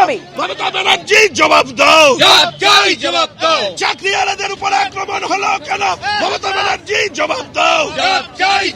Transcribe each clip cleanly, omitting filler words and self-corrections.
ছবি। মমতা ব্যানার্জি জবাব দাও, জবাব দাও, চাকরিয়ালদের উপর আক্রমণ হলো কেন? মমতা ব্যানার্জি জবাব দাও,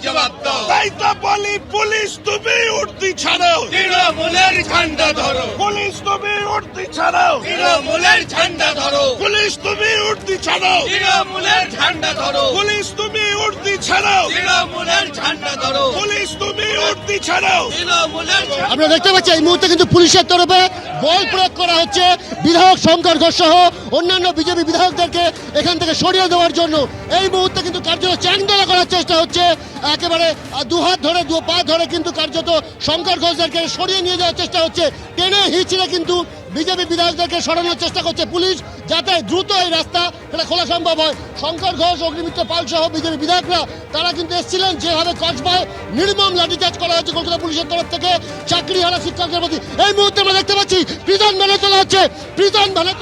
জবাব দাও। তাই তো বলি পুলিশ তুমি উঠতি ছাড়ো, তৃণমূলের ঝান্ডা ধরো, পুলিশ তুমি উঠতি ছাড়ো, তৃণমূলের ঝান্ডা ধরো, পুলিশ তুমি উঠতি ছাড়ো, তৃণমূলের ঝান্ডা ধরো, পুলিশ তুমি উঠতি ছাড়ো, তৃণমূলের ঝান্ডা ধরো, পুলিশ তুমি উঠতি ছাড়ো। তৃণমূলের আমরা দেখতে পাচ্ছি এই মুহূর্তে কিন্তু পুলিশের তরফে বল প্রয়োগ করা হচ্ছে বিধায়ক শঙ্কর ঘোষ সহ অন্যান্য বিজেপি বিধায়কদেরকে এখান থেকে সরিয়ে দেওয়ার জন্য। এই মুহূর্তে কিন্তু কার্যত চ্যাংদোলা করার চেষ্টা হচ্ছে, একেবারে দু হাত ধরে দু পা ধরে কিন্তু কার্যত শঙ্কর ঘোষদেরকে সরিয়ে নিয়ে যাওয়ার চেষ্টা হচ্ছে। টেনে হিঁচড়ে কিন্তু বিজেপি বিধায়কদেরকে সরানোর চেষ্টা করছে পুলিশ, যাতে দ্রুত এই রাস্তা এটা খোলা সম্ভব হয়। শঙ্কর ঘোষ, অগ্নিমিত্র পাল সহ বিজেপি বিধায়করা তারা কিন্তু এসেছিলেন, যেভাবে কসবায় নির্মম লাঠিচার্জ করা হচ্ছে কলকাতা পুলিশের তরফ থেকে চাকরিহারা শিক্ষকদের প্রতি। এই মুহূর্তে আমরা দেখতে পাচ্ছি প্রিজন ভ্যানে তোলা হচ্ছে, প্রিজন ভ্যানে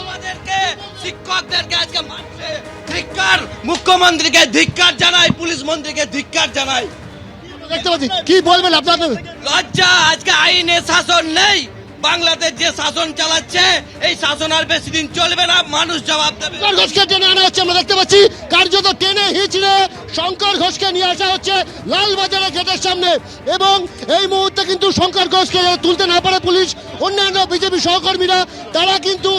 শিক্ষকদেরকে আজকে মারছে। ধিক্কার, মুখ্যমন্ত্রীকে ধিক্কার জানাই, পুলিশ মন্ত্রীকে ধিক্কার জানাই। দেখতে পাচ্ছি, কি বলবেন আপনাদের? লজ্জা, আজকে আইনে শাসন নেই। বাংলাদেশ যে শাসন চালাচ্ছে এই শাসন আর বেশি দিন চলবে না, মানুষ জবাব দেবে। শঙ্কর ঘোষকে টেনে আনা হচ্ছে, আমরা দেখতে পাচ্ছি কার্যত টেনে হিঁচড়ে শঙ্কর ঘোষকে নিয়ে আসা হচ্ছে লালবাজারের গেটের সামনে। এবং এই মুহূর্তে কিন্তু শঙ্কর ঘোষকে তুলতে না পারে পুলিশ, অন্যান্য বিজেপি সহকর্মীরা তারা কিন্তু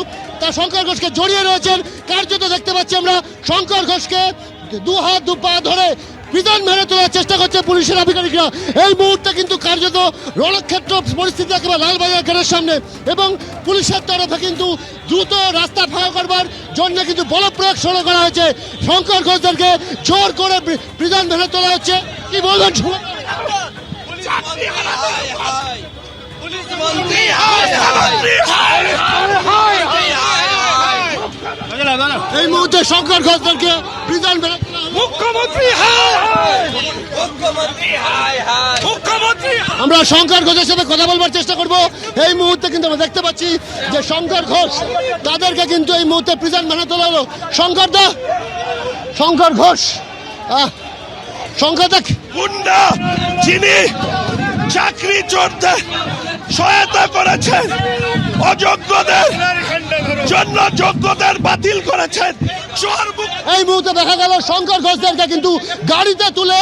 শঙ্কর ঘোষকে জড়িয়ে রয়েছেন। কার্যত দেখতে পাচ্ছি আমরা শঙ্কর ঘোষকে দু হাত দু পা ধরে প্রিজন ভ্যানে তোলার চেষ্টা করছে পুলিশের আধিকারিকরা। এই মুহূর্তে কিন্তু কার্যত রণক্ষেত্র পরিস্থিতি একেবারে লালবাজার গেটের সামনে, এবং পুলিশের তরফে কিন্তু দ্রুত রাস্তা ফাঁকা করবার জন্য কিন্তু বল প্রয়োগ শুরু করা হয়েছে। শঙ্কর ঘোষদেরকে জোর করে প্রিজন ভ্যানে তোলা হচ্ছে। কি বলবেন? পুলিশ মন্ত্রী হায় হায়, এই মুহূর্তে শঙ্কর ঘোষদেরকে প্রিজন ভ্যানে তোলা হলো। মুখ্যমন্ত্রী হায় হায়, মুখ্যমন্ত্রী হায় হায়, মুখ্যমন্ত্রী আমরা শঙ্কর ঘোষের সাথে কথা বলবার চেষ্টা করব। এই মুহূর্তে কিন্তু আমরা দেখতে পাচ্ছি যে শঙ্কর ঘোষ তাদেরকে কিন্তু এই মুহূর্তে প্রিজন ভ্যানে তোলা হলো। শঙ্কর ঘোষ শঙ্কর দা গুন্ডা যিনি চাকরি চোরদের সহায়তা করেছেন, অযোগ্যদের জন্য যোগ্যদের বাতিল করেছেন, চোর এই মুহূর্তে দেখা গেল শঙ্কর ঘোষদেরকে কিন্তু গাড়িতে তুলে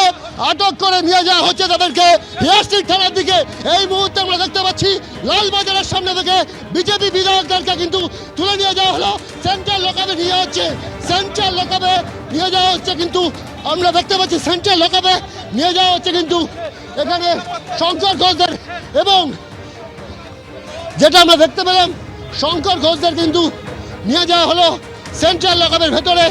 আটক করে নিয়ে যাওয়া হচ্ছে তাদেরকে হেয়ারস্ট্রিট থানার দিকে। এই মুহূর্তে আমরা দেখতে পাচ্ছি লালবাজারের সামনে থেকে বিজেপি বিধায়কদেরকে কিন্তু তুলে নিয়ে যাওয়া হলো, সেন্ট্রাল লকআপে নিয়ে যাচ্ছে, সেন্ট্রাল লকআপে নিয়ে যাওয়া হচ্ছে। কিন্তু আমরা দেখতে পাচ্ছি সেন্ট্রাল লকআপে নিয়ে যাওয়া হচ্ছে কিন্তু এখানে শঙ্কর ঘোষদের, এবং যেটা আমরা দেখতে পেলাম শঙ্কর ঘোষদের কিন্তু নিয়ে যাওয়া হলো সেন্ট্রাল লকআপের ভেতরে।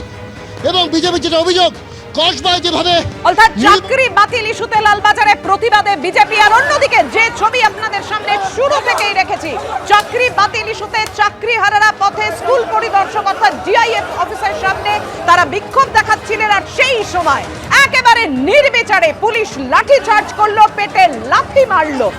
এবং বিজেপির যেটা অভিযোগ, কসবায় যেভাবে অর্থাৎ চাকরি বাতিল ইস্যুতে লালবাজারে প্রতিবাদে বিজেপি, আর অন্যদিকে যে ছবি আপনাদের সামনে শুরু থেকেই রেখেছি, চাকরি বাতিল ইস্যুতে চাকরিহারারা পথে, স্কুল পরিদর্শক অর্থাৎ ডিআইএফ অফিসের সামনে তারা বিক্ষোভ দেখাচ্ছিলেন। আর সেই সময় একেবারে নির্বিচারে পুলিশ লাঠি চার্জ করলো, পেটে লাথি মারলো।